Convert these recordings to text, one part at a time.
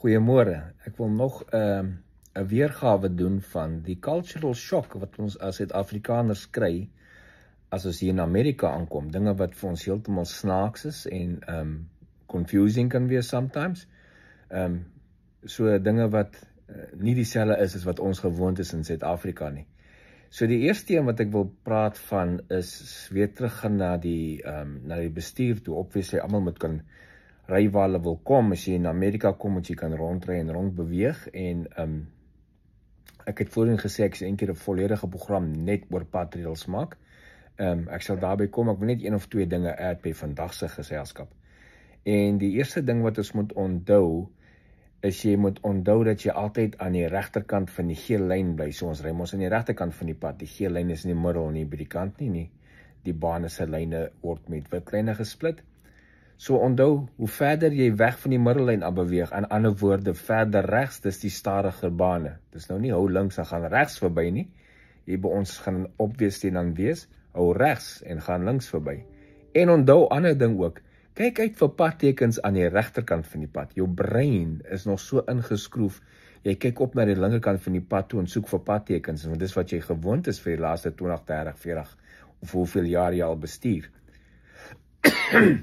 Goeiemôre. Ek wil nog 'n weergawe doen van die cultural shock wat ons as Suid-Afrikaners kry as ons hier in Amerika aankom. Dinge wat vir ons heeltemal snaaks is en confusing kan wees sometimes. So dinge wat nie dieselfde is as wat ons gewoond is in Suid-Afrika nie. So die eerste een wat ek wil praat van is weer teruggaan na die bestuur toe. Obviously almal moet kan ry waar hulle wil kom. As jy in Amerika kom, moet jy kan rondry en rondbeweeg. En ek het voorheen gesê ek sal eendag 'n volledige program net oor padrails maak. Ek sal daarby kom. Ek wil net 1 of 2 dinge add by vandag se geselskap. En die eerste ding wat ons moet onthou is jy moet onthou dat jy altyd aan die regterkant van die geel lyn bly. So ons ry mos aan die regterkant van die pad. Die geel lyn is in die middel, nie by die kant nie. Die bane se lyne word met wit lyne gesplit. So onthou, hoe verder jy weg van die middellyn af beweeg, in ander woorde, verder regs, dis die stadiger bane. Dis nou nie hou links en gaan regs verby nie. Hier by ons gaan obviously dan wees, hou regs en gaan links verby. En onthou, ander ding ook, kyk uit vir padtekens aan die regterkant van die pad. Jou brein is nog so ingeskroef, jy kyk op na die linkerkant van die pad toe en soek vir padtekens, want dis wat jy gewoond is vir die laaste 20, 30, 40, of hoeveel jaar jy al bestuur.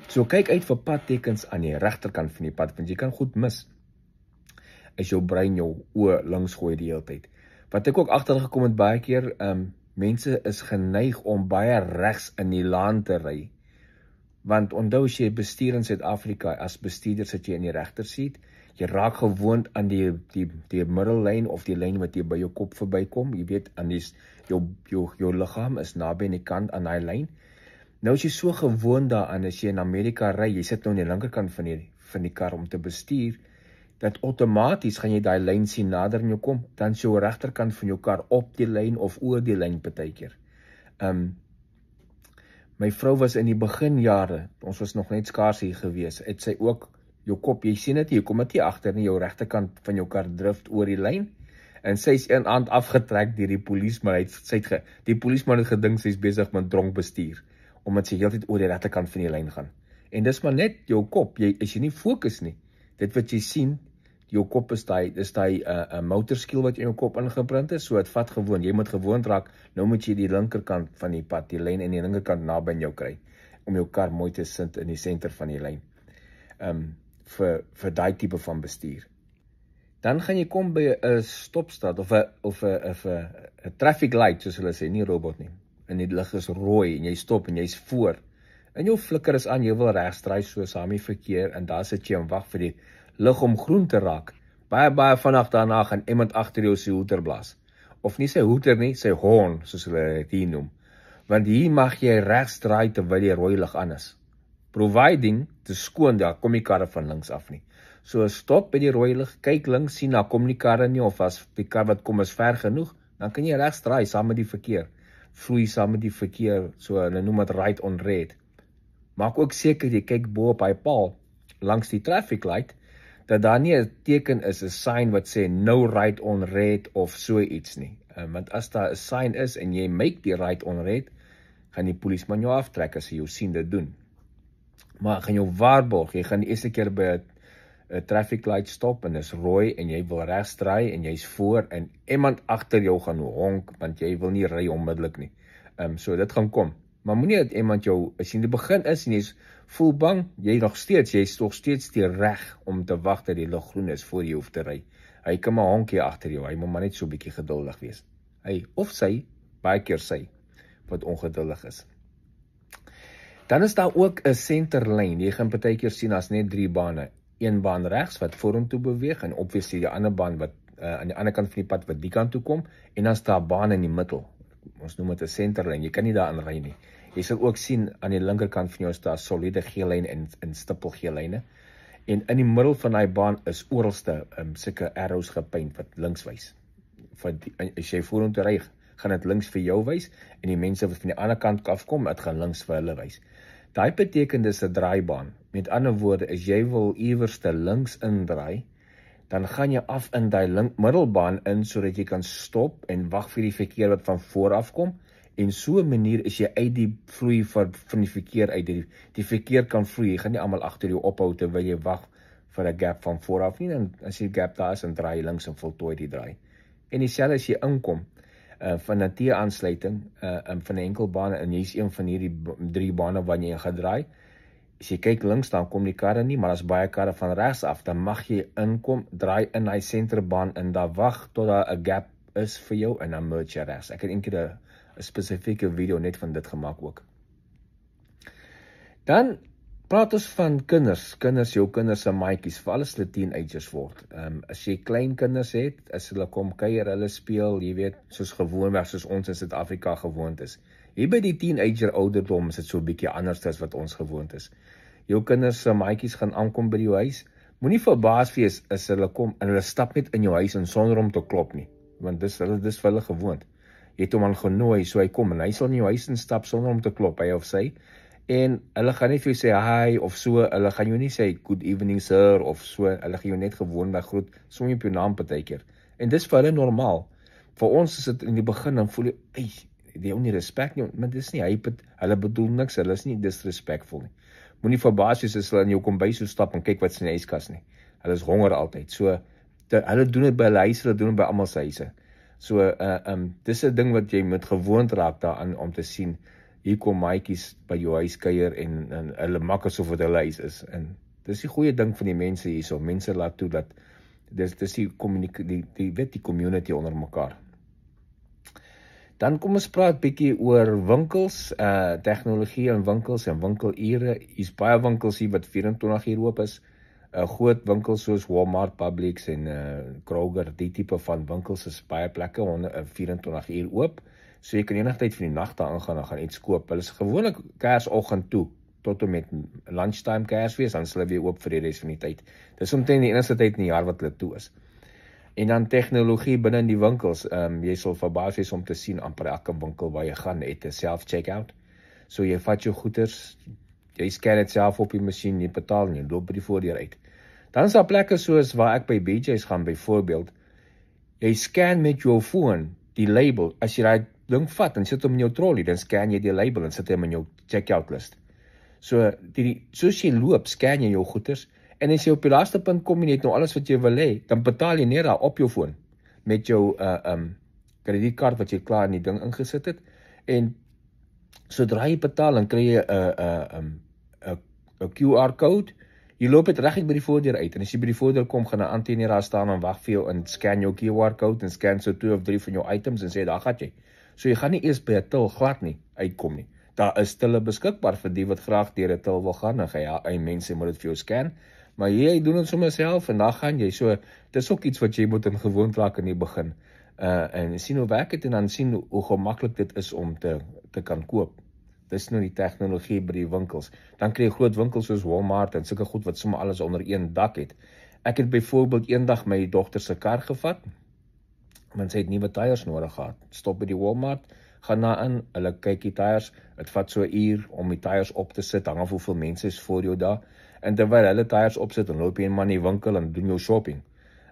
So kyk uit vir padtekens aan die regterkant van die pad, want jy kan goed mis as jou brein jou oë links gooi die hele tyd. Wat ek ook agtergekom het baie keer, mense is geneig om baie regs in die laan te ry. Want onthou as jy bestuur in Suid-Afrika, as bestuurder sit jy in die regterseat, jy raak gewoond aan die middellyn of die lyn wat jy by jou kop verbykom. Jy weet, aan jou liggaam is naby aan die kant aan daai lyn. Nou is jy so gewoond daaraan as jy in Amerika ry, jy sit nou aan die linkerkant van die kar om te bestuur, dat outomaties gaan jy daai lyn sien nader in jou kom, dan is jou regterkant van jou kar op die lyn of oor die lyn partykeer. My vrou was in die beginjare, ons was nog net skaars hier gewees, het sy ook jou kop, jy sien dit, jy kom dit hier agter in jou regterkant van jou kar drift oor die lyn, en sy is een aand afgetrek deur die polisieman, die polisieman het gedink sy is besig met dronk bestuur, omdat sy heeltyd oor die regterkant van die lyn gaan. En dis maar net jou kop, as jy nie fokus nie, dit wat jy sien, jou kop is die motorskiel wat in jou kop ingeprint is, so het vat gewoon, jy moet gewoond raak, nou moet jy die linkerkant van die pad, die lyn in die linkerkant naby in jou kry, om jou kar mooi te sit in die center van die lyn, vir die tipe van bestuur. Dan gaan jy kom by 'n stopstraat, of 'n traffic light, soos hulle sê, nie robot nie, en die lig is rooi, en jy stop, en jy is voor, en jou flikker is aan, jy wil regsdraai, so saam die verkeer, en daar sit jy en wag vir die lig om groen te raak, baie vinnig daarna gaan iemand agter jou sy hoeter blaas, of nie sy hoeter nie, sy horn, soos hulle dit hier noem, want hier mag jy regsdraai terwyl die rooi lig aan is, providing, te skoon, daar kom die karre van links af nie, so stop by die rooi lig, kyk links, sien, daar kom die karre nie, of as die kar wat kom is ver genoeg, dan kan jy regsdraai saam met die verkeer, vloei saam met die verkeer, so hulle noem het right on red. Maak ook seker jy kyk bo op hy paal, langs die traffic light, dat daar nie 'n teken is, 'n sign wat sê no right on red of so iets nie. Want as daar 'n sign is en jy make die right on red, gaan die polisieman jou aftrek as hy jou sien dit doen. Maar gaan jou waarborg, jy gaan die eerste keer by 'n traffic light stop en is rooi en jy wil regsdraai en jy's voor en iemand agter jou gaan honk, want jy wil nie ry onmiddellik nie. So dit gaan kom. Maar moenie dat iemand jou, as jy in die begin is en jy voel bang, jy's nog steeds die reg om te wag dat die lig groen is voor jy hoef te ry. Hy kan maar honk hier agter jou, hy moet maar net so 'n bietjie geduldig wees. Hy of sy, baie keer sy, wat ongeduldig is. Dan is daar ook 'n centerlyn. Jy gaan partykeer sien as net 3 bane. Een baan regs wat vorentoe beweeg en obviously die ander baan wat aan die ander kant van die pad wat die kant toe kom en dan is daar 'n baan in die middel. Ons noem dit 'n centerlyn. Jy kan nie daarin ry nie. Jy sal ook sien aan die linkerkant van jou is daar soliede geel lyne en stippel geel lyne. En in die middel van daai baan is oralste sulke arrows gepaint wat links wys. As jy vorentoe ry, gaan dit links vir jou wys en die mense wat van die ander kant afkom, dit gaan links vir hulle wys. Daai beteken dis 'n draaibaan. Met ander woorde, as jy wil iewers te links indraai, dan gaan jy af in die middelbaan in, sodat jy kan stop en wag vir die verkeer wat van voor af kom, en so 'n manier is jy uit die vloei van die verkeer uit, die verkeer kan vloei, jy gaan nie almal agter jou ophou terwyl jy wag vir 'n gap van vooraf nie, en as die gap daar is, dan draai jy links en voltooi die draai. En dieselfde as jy inkom, van 'n T-aansluiting, van 'n enkelbaan, en jy's een van hierdie 3 bane waar jy gaan draai. As jy kyk links, dan kom die karre nie, maar as baie karre van regs af, dan mag jy inkom, draai in hy senterbaan en daar wag tot daar 'n gap is vir jou en dan merge jy regs. Ek het eendag 'n spesifieke video net van dit gemaak ook. Dan praat ons van kinders, jou kinders se maatjies, veral as hulle teenagers word. As jy klein kinders het, as hulle kom kuier, hulle speel, jy weet, soos gewoonweg, soos ons in Suid-Afrika gewoond is. Hier by die teenager ouderdom is dit so 'n bietjie anders as wat ons gewoond is. Jou kinders se maatjies gaan aankom by jou huis. Moenie verbaas wees as hulle kom en hulle stap net in jou huis en sonder om te klop nie, want dis vir hulle gewoond. Jy het hom aan genooi, so hy kom en hy sal in jou huis instap sonder om te klop, hy of sy. En hulle gaan nie vir jou sê hi of so, hulle gaan jou nie sê good evening sir of so, hulle gaan jou net gewoonweg groet, sommer op jou naam partykeer. En dis vir hulle normaal. Vir ons is dit in die begin, dan voel jy, die ou nie respek nie, maar dis nie, hulle bedoel niks, hulle is nie disrespectful nie. Moenie verbaas wees as hulle in jou kombuis so stap en kyk wat is in die yskas nie. Hulle is honger altyd, so, hulle doen dit by hulle huise, hulle doen dit by almal se huise. So, dis 'n ding wat jy moet gewoond raak daaraan om te sien, hier kom maatjies by jou huis kuier en hulle maak asof dit hulle huis is. En dis die goeie ding van die mense hierso. Mense laat toe dat dis die community onder mekaar. Dan kom ons praat bietjie oor winkels, tegnologie in winkels en winkelure. Hier's baie winkels hier wat 24 uur oop is. Groot winkels soos Walmart, Publix en Kroger, die tipe van winkels is baie plekke 24 uur oop. So jy kan enige tyd van die nag daar ingaan en gaan iets koop. Hulle is gewoonlik Kersoggend toe, tot en met lunchtime Kersfees, dan is hulle weer oop vir die res van die tyd. Dis omtrent die enigste tyd in die jaar wat hulle toe is. En dan tegnologie binne in die winkels, jy sal verbaas wees om te sien, amper elke winkel waar jy gaan, het 'n self-checkout. So jy vat jou goeders, jy scan dit self op die masjien, jy betaal en jy loop by die voordeur uit. Dan is daar plekke soos waar ek by BJ's gaan byvoorbeeld, jy scan met jou foon die label, as jy daai ding vat en sit hom in jou trolley, dan scan jy die label en sit hom in jou checkout list. So, soos jy loop, scan jy jou goeders, en as jy op die laaste punt kom en jy het nou alles wat jy wil hê, dan betaal jy net daar op jou foon, met jou kredietkaart wat jy klaar in die ding ingesit het, en sodra jy betaal, dan kry jy 'n QR code, jy loop dit reguit by die voordeur uit, en as jy by die voordeur kom, gaan 'n antenne daar staan en wag vir jou, en scan jou QR code, en scan so 2 of 3 van jou items, en sê, daar gaan jy. So jy gaan nie eers by 'n til glad nie uitkom nie. Daar is tille beskikbaar vir die wat graag deur 'n til wil gaan, en mense moet dit vir jou scan, maar jy doen dit sommer self, en daar gaan jy. So, dis ook iets wat jy moet in gewoond raak in die begin, en sien hoe werk het, en dan sien hoe gemaklik dit is om te kan koop. Dis nou die tegnologie by die winkels. Dan kry jy groot winkels soos Walmart, en sulke goed wat sommer alles onder een dak het. Ek het byvoorbeeld eendag my dogter se kar gevat, want sy het nuwe tyres nodig gehad. Stop by die Walmart, gaan na in, hulle kyk die tyres, het vat so 'n uur om die tyres op te sit, hang af hoeveel mense is voor jou daar, en terwyl hulle tyres opsit, dan loop jy maar in die winkel en doen jou shopping,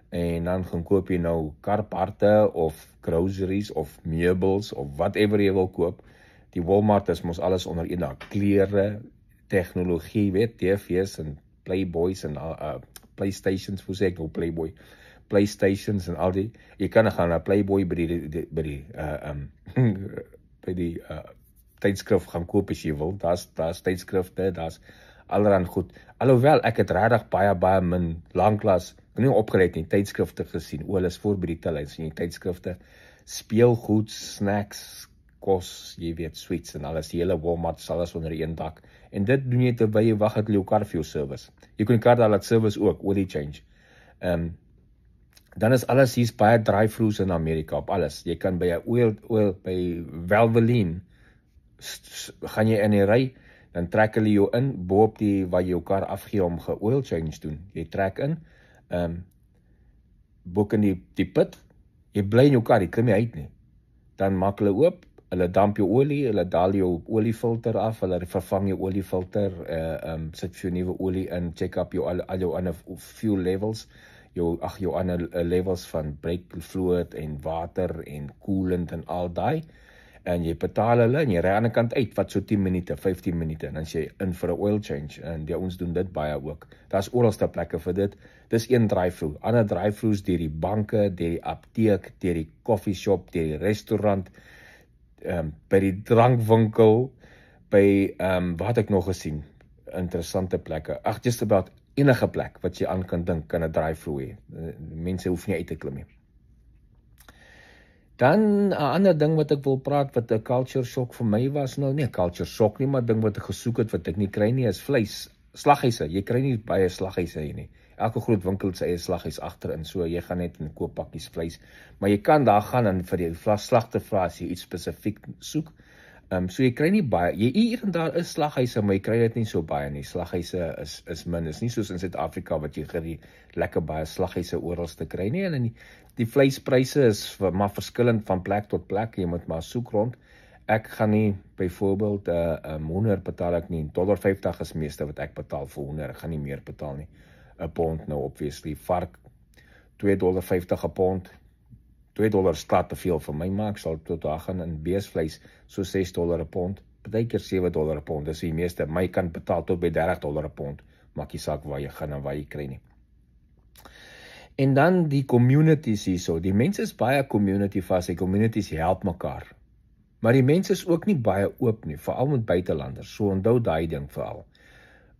en dan gaan koop jy nou karparte, of groceries, of meubels, of whatever jy wil koop. Die Walmart is mos alles onder een dak, klere, tegnologie, weet, TV's en Playboys en Playstations, hoe sê ek nou Playboy, Playstations en al die, jy kan gaan na Playboy by die tydskrif gaan koop as jy wil, daar's tydskrifte, daar's allerhande goed, alhoewel ek het regtig baie min lanklaas, nie opgelet nie, tydskrifte gesien, hulle is voor by die til, sien jy tydskrifte, speelgoed, snacks, kos, jy weet, sweets en alles, die hele Walmart is alles onder een dak, en dit doen jy terwyl jy wag dat jou kar vir jou service, jy kan die kar daar laat service ook, olie change, dan is alles, hier's baie drive-thrus in Amerika, op alles, jy kan by 'n oil, by Valvoline, gaan jy in die ry, dan trek hulle jou in, bo op die, waar jy jou kar afgee om ge-oil change doen, jy trek in, boek in die pit, jy bly in jou kar, jy klim nie uit nie, dan maak hulle oop, hulle damp jou olie, hulle daal jou oliefilter af, hulle vervang jou oliefilter, sit vir jou nuwe olie in, check up al jou ander fuel levels, jou ander levels van brake fluid en water en coolant en al daai, en jy betaal hulle en jy ry aan die kant uit, wat so 10 minute, 15 minute, en dan is jy in vir 'n oil change, en ons doen dit baie ook. Daar's oralste plekke vir dit. Dis een drive-thru. Ander drive-thrus deur die banke, deur die apteek, deur die coffee shop, deur die restaurant, by die drankwinkel, by, wat het ek nog gesien? Interessante plekke. Ag, just about enige plek wat jy aan kan dink, kan 'n drive-thru hê. Mense hoef nie uit te klim nie. Dan 'n ander ding wat ek wil praat, wat 'n culture shock vir my was, nou nie 'n culture shock nie, maar ding wat ek gesoek het, wat ek nie kry nie, is vleis. Slaghuise, jy kry nie baie slaghuise hier nie. Elke groot winkel het sy eie slaghuis agterin, so jy gaan net in koop pakkies vleis. Maar jy kan daar gaan en vir die slag te vra as jy iets spesifiek soek. So jy kry nie baie, hier en daar is slaghuise, maar jy kry dit nie so baie nie. Slaghuise is min, is nie soos in Suid-Afrika wat jy lekker baie slaghuise oral te kry nie, en die vleispryse is maar verskillend van plek tot plek, jy moet maar soek rond. Ek gaan nie, byvoorbeeld, hoender betaal ek nie, $1.50 is meeste wat ek betaal vir hoender, ek gaan nie meer betaal nie. 'n pond nou, obviously, vark, $2.50 'n pond, $2 staat te veel vir my, maar ek sal tot daar gaan in beesvleis, so $6 'n pond, partykeer $7 'n pond, dis die meeste, my kan betaal tot by $30 'n pond, maak nie saak waar jy gaan en waar jy kry nie. En dan die communities hierso, die mense is baie community vast, die communities help mekaar, maar die mense is ook nie baie oop nie, veral met buitelanders, so onthou daai ding veral.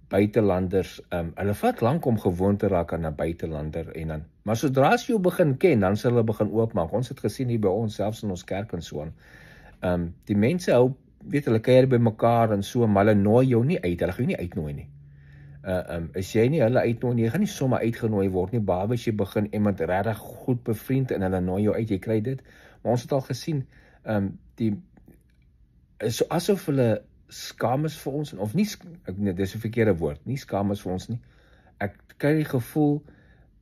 Buitelanders, hulle vat lank om gewoon te raak aan 'n buitelander, en dan, maar sodra as jy jou begin ken, dan sal hulle begin oopmaak. Ons het gesien hier by ons, selfs in ons kerk en so aan. Die mense hou, hulle kuier by mekaar en so, maar hulle nooi jou nie uit, hulle gaan jou nie uitnooi nie. As jy nie hulle uitnooi nie, jy gaan nie sommer uitgenooi word nie, behalwe as jy begin iemand regtig goed bevriend en hulle nooi jou uit, jy kry dit. Maar ons het al gesien, so asof hulle skaam is vir ons, of nie, dis 'n verkeerde woord, nie skaam is vir ons nie. Ek kry die gevoel,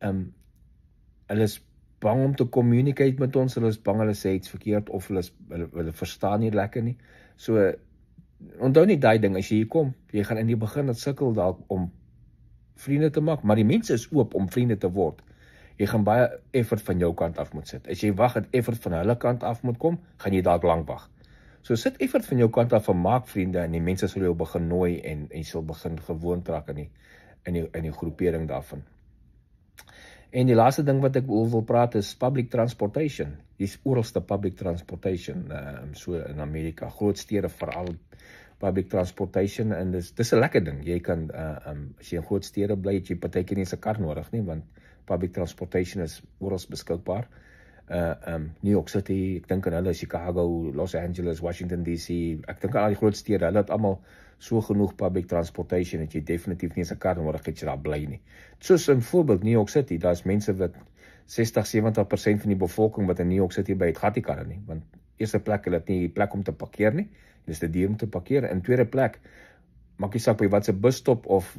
hulle is bang om te communicate met ons, hulle is bang hulle sê iets verkeerd, of hulle verstaan nie lekker nie. So, onthou nie daai ding, as jy hier kom, jy gaan in die begin het sukkel dalk om vriende te maak, maar die mense is oop om vriende te word. Jy gaan baie effort van jou kant af moet sit. As jy wag dat effort van hulle kant af moet kom, gaan jy dalk lank wag. So sit effort van jou kant af en maak vriende, en die mense sal jou begin nooi, en jy sal begin gewoond raak in die groepering daarvan. En die laaste ding wat ek wil praat is public transportation. Dis oralste public transportation, so in Amerika, groot stede veral public transportation, en dis 'n lekker ding. Jy kan, as jy in groot stede bly, het jy partykeer nie eens 'n kar nodig nie, want public transportation is orals beskikbaar. New York City, ek dink aan hulle, Chicago, Los Angeles, Washington DC, ek dink aan al die groot stede, hulle het almal so genoeg public transportation, dat jy definitief nie eens 'n kar nodig het jy daar bly nie. Soos 'n voorbeeld, New York City, daar is mense wat 60-70% van die bevolking wat in New York City by het, gaat die karre nie, want eerste plek, hulle het nie plek om te parkeer nie, dit is te duur om te parkeer, en tweede plek, maak jy saak by wat se busstop of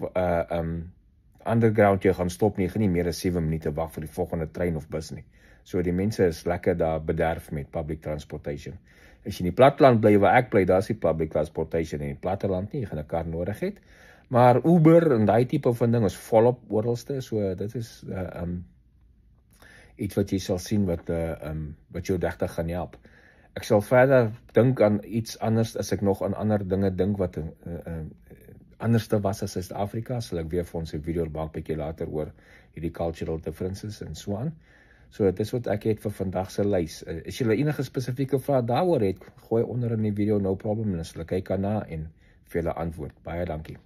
underground jy gaan stop nie, jy gaan nie meer as 7 minute wag vir die volgende trein of bus nie. So die mense is lekker daar bederf met public transportation. As jy in die platteland bly waar ek bly, daar is die public transportation in die platteland nie, jy gaan 'n kar nodig het. Maar Uber en daai tipe van ding is volop oralste, so dit is iets wat jy sal sien wat jou regtig gaan help. Ek sal verder dink aan iets anders, as ek nog aan ander dinge dink wat anderste was as Suid-Afrika, sal ek weer vir ons 'n video maak bietjie later oor hierdie cultural differences en so aan. So dit is wat ek het vir vandag se lys. As julle enige spesifieke vrae daaroor het, gooi onder in die video, no problem, en as julle kyk daarna en vir julle antwoord. Baie dankie.